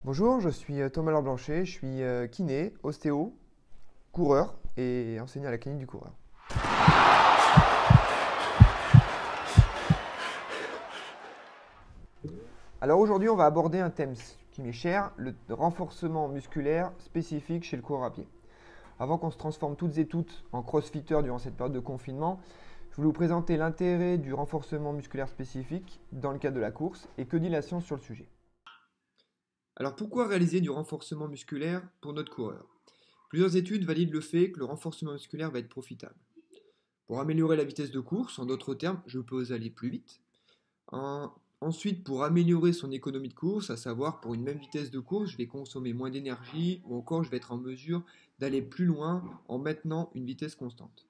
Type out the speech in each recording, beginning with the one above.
Bonjour, je suis Thomas Laure Blanchet, je suis kiné, ostéo, coureur et enseignant à la clinique du coureur. Alors aujourd'hui, on va aborder un thème qui m'est cher, le renforcement musculaire spécifique chez le coureur à pied. Avant qu'on se transforme toutes et toutes en crossfitters durant cette période de confinement, je voulais vous présenter l'intérêt du renforcement musculaire spécifique dans le cadre de la course et que dit la science sur le sujet. Alors pourquoi réaliser du renforcement musculaire pour notre coureur? Plusieurs études valident le fait que le renforcement musculaire va être profitable. Pour améliorer la vitesse de course, en d'autres termes, je peux aller plus vite. Ensuite, pour améliorer son économie de course, à savoir pour une même vitesse de course, je vais consommer moins d'énergie ou encore je vais être en mesure d'aller plus loin en maintenant une vitesse constante.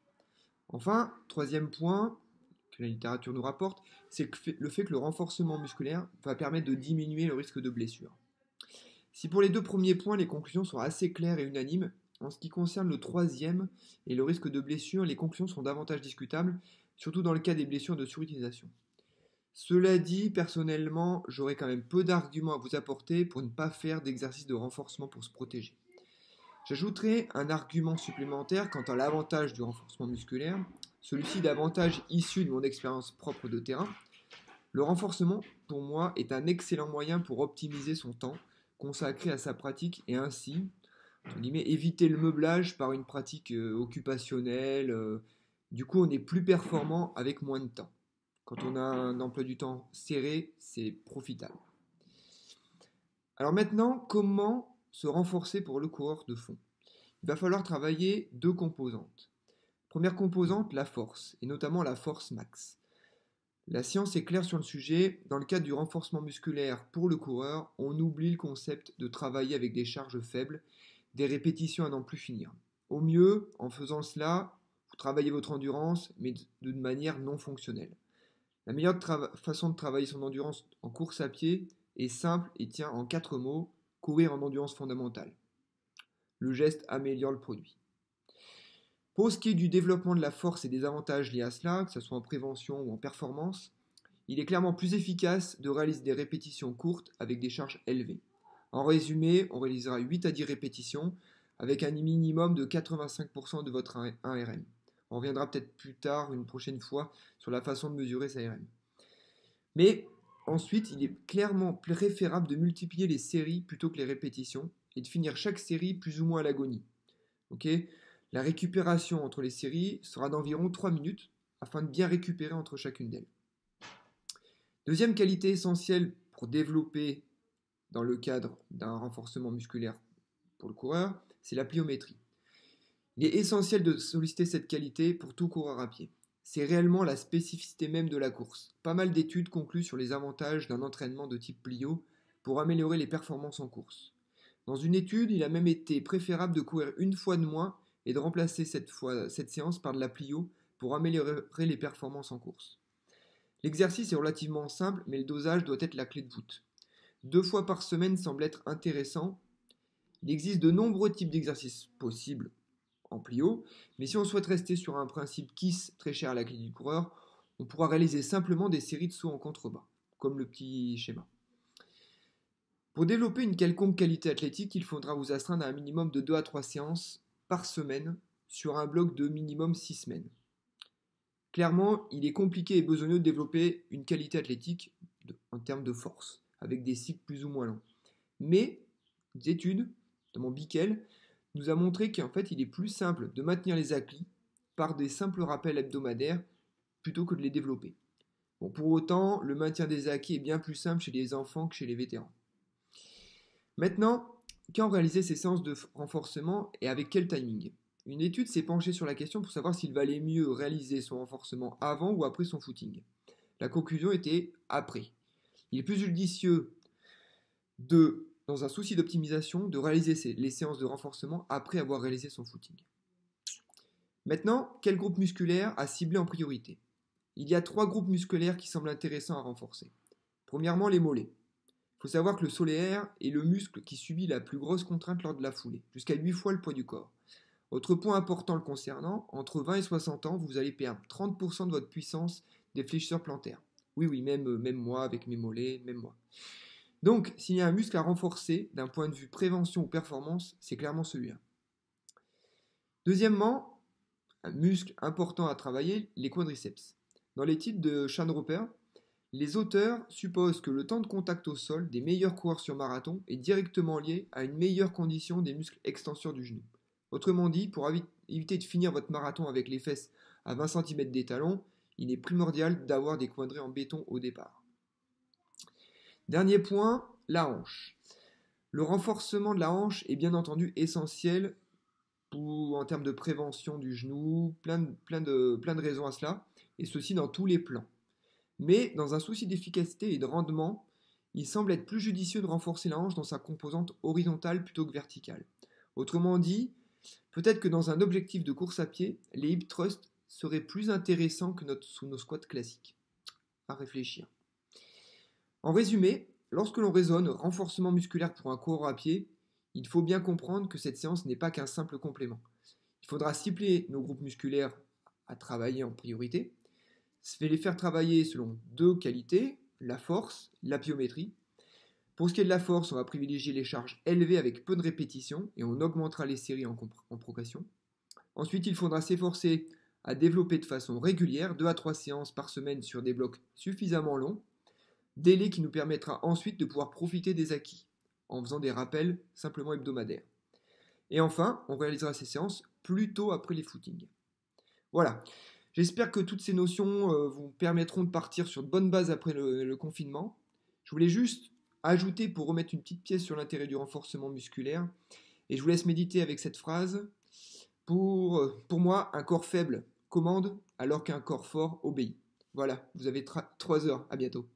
Enfin, troisième point que la littérature nous rapporte, c'est le fait que le renforcement musculaire va permettre de diminuer le risque de blessure. Si pour les deux premiers points, les conclusions sont assez claires et unanimes, en ce qui concerne le troisième et le risque de blessure, les conclusions sont davantage discutables, surtout dans le cas des blessures de surutilisation. Cela dit, personnellement, j'aurais quand même peu d'arguments à vous apporter pour ne pas faire d'exercice de renforcement pour se protéger. J'ajouterai un argument supplémentaire quant à l'avantage du renforcement musculaire, celui-ci davantage issu de mon expérience propre de terrain. Le renforcement, pour moi, est un excellent moyen pour optimiser son temps consacré à sa pratique et ainsi, entre guillemets, éviter le meublage par une pratique occupationnelle. Du coup, on est plus performant avec moins de temps. Quand on a un emploi du temps serré, c'est profitable. Alors maintenant, comment se renforcer pour le coureur de fond? Il va falloir travailler deux composantes. Première composante, la force, et notamment la force max. La science est claire sur le sujet. Dans le cadre du renforcement musculaire pour le coureur, on oublie le concept de travailler avec des charges faibles, des répétitions à n'en plus finir. Au mieux, en faisant cela, vous travaillez votre endurance, mais d'une manière non fonctionnelle. La meilleure façon de travailler son endurance en course à pied est simple et tient en 4 mots: courir en endurance fondamentale. Le geste améliore le produit. Pour ce qui est du développement de la force et des avantages liés à cela, que ce soit en prévention ou en performance, il est clairement plus efficace de réaliser des répétitions courtes avec des charges élevées. En résumé, on réalisera 8 à 10 répétitions avec un minimum de 85% de votre 1RM. On reviendra peut-être plus tard, une prochaine fois, sur la façon de mesurer sa RM. Mais ensuite, il est clairement préférable de multiplier les séries plutôt que les répétitions et de finir chaque série plus ou moins à l'agonie. La récupération entre les séries sera d'environ 3 minutes afin de bien récupérer entre chacune d'elles. Deuxième qualité essentielle pour développer dans le cadre d'un renforcement musculaire pour le coureur, c'est la pliométrie. Il est essentiel de solliciter cette qualité pour tout coureur à pied. C'est réellement la spécificité même de la course. Pas mal d'études concluent sur les avantages d'un entraînement de type plio pour améliorer les performances en course. Dans une étude, il a même été préférable de courir une fois de moins et de remplacer cette séance par de la plio pour améliorer les performances en course. L'exercice est relativement simple, mais le dosage doit être la clé de voûte. 2 fois par semaine semble être intéressant. Il existe de nombreux types d'exercices possibles en plio, mais si on souhaite rester sur un principe KISS très cher à la clinique du coureur, on pourra réaliser simplement des séries de sauts en contrebas, comme le petit schéma. Pour développer une quelconque qualité athlétique, il faudra vous astreindre à un minimum de 2 à 3 séances par semaine sur un bloc de minimum 6 semaines. Clairement, il est compliqué et besogneux de développer une qualité athlétique en termes de force, avec des cycles plus ou moins longs. Mais des études, notamment Bickel, nous a montré qu'en fait, il est plus simple de maintenir les acquis par des simples rappels hebdomadaires plutôt que de les développer. Bon, pour autant, le maintien des acquis est bien plus simple chez les enfants que chez les vétérans. Maintenant, quand réaliser ces séances de renforcement et avec quel timing? Une étude s'est penchée sur la question pour savoir s'il valait mieux réaliser son renforcement avant ou après son footing. La conclusion était après. Il est plus judicieux dans un souci d'optimisation, de réaliser les séances de renforcement après avoir réalisé son footing. Maintenant, quel groupe musculaire à cibler en priorité? Il y a 3 groupes musculaires qui semblent intéressants à renforcer. Premièrement, les mollets. Il faut savoir que le solaire est le muscle qui subit la plus grosse contrainte lors de la foulée, jusqu'à 8 fois le poids du corps. Autre point important le concernant, entre 20 et 60 ans, vous allez perdre 30% de votre puissance des fléchisseurs plantaires. Oui, même moi avec mes mollets, même moi. Donc, s'il y a un muscle à renforcer d'un point de vue prévention ou performance, c'est clairement celui-là. Deuxièmement, un muscle important à travailler, les quadriceps. Dans l'étude de Schandroper, les auteurs supposent que le temps de contact au sol des meilleurs coureurs sur marathon est directement lié à une meilleure condition des muscles extenseurs du genou. Autrement dit, pour éviter de finir votre marathon avec les fesses à 20 cm des talons, il est primordial d'avoir des quadris en béton au départ. Dernier point, la hanche. Le renforcement de la hanche est bien entendu essentiel en termes de prévention du genou, plein de raisons à cela, et ceci dans tous les plans. Mais dans un souci d'efficacité et de rendement, il semble être plus judicieux de renforcer la hanche dans sa composante horizontale plutôt que verticale. Autrement dit, peut-être que dans un objectif de course à pied, les hip thrusts seraient plus intéressants que sous nos squats classiques. À réfléchir. En résumé, lorsque l'on raisonne renforcement musculaire pour un coureur à pied, il faut bien comprendre que cette séance n'est pas qu'un simple complément. Il faudra cibler nos groupes musculaires à travailler en priorité, les faire travailler selon deux qualités, la force, la pliométrie. Pour ce qui est de la force, on va privilégier les charges élevées avec peu de répétitions et on augmentera les séries en progression. Ensuite, il faudra s'efforcer à développer de façon régulière 2 à 3 séances par semaine sur des blocs suffisamment longs, délai qui nous permettra ensuite de pouvoir profiter des acquis en faisant des rappels simplement hebdomadaires. Et enfin, on réalisera ces séances plutôt après les footings. Voilà, j'espère que toutes ces notions vous permettront de partir sur de bonnes bases après le confinement. Je voulais juste ajouter pour remettre une petite pièce sur l'intérêt du renforcement musculaire, et je vous laisse méditer avec cette phrase. Pour moi, un corps faible commande alors qu'un corps fort obéit. Voilà, vous avez 3 heures, à bientôt.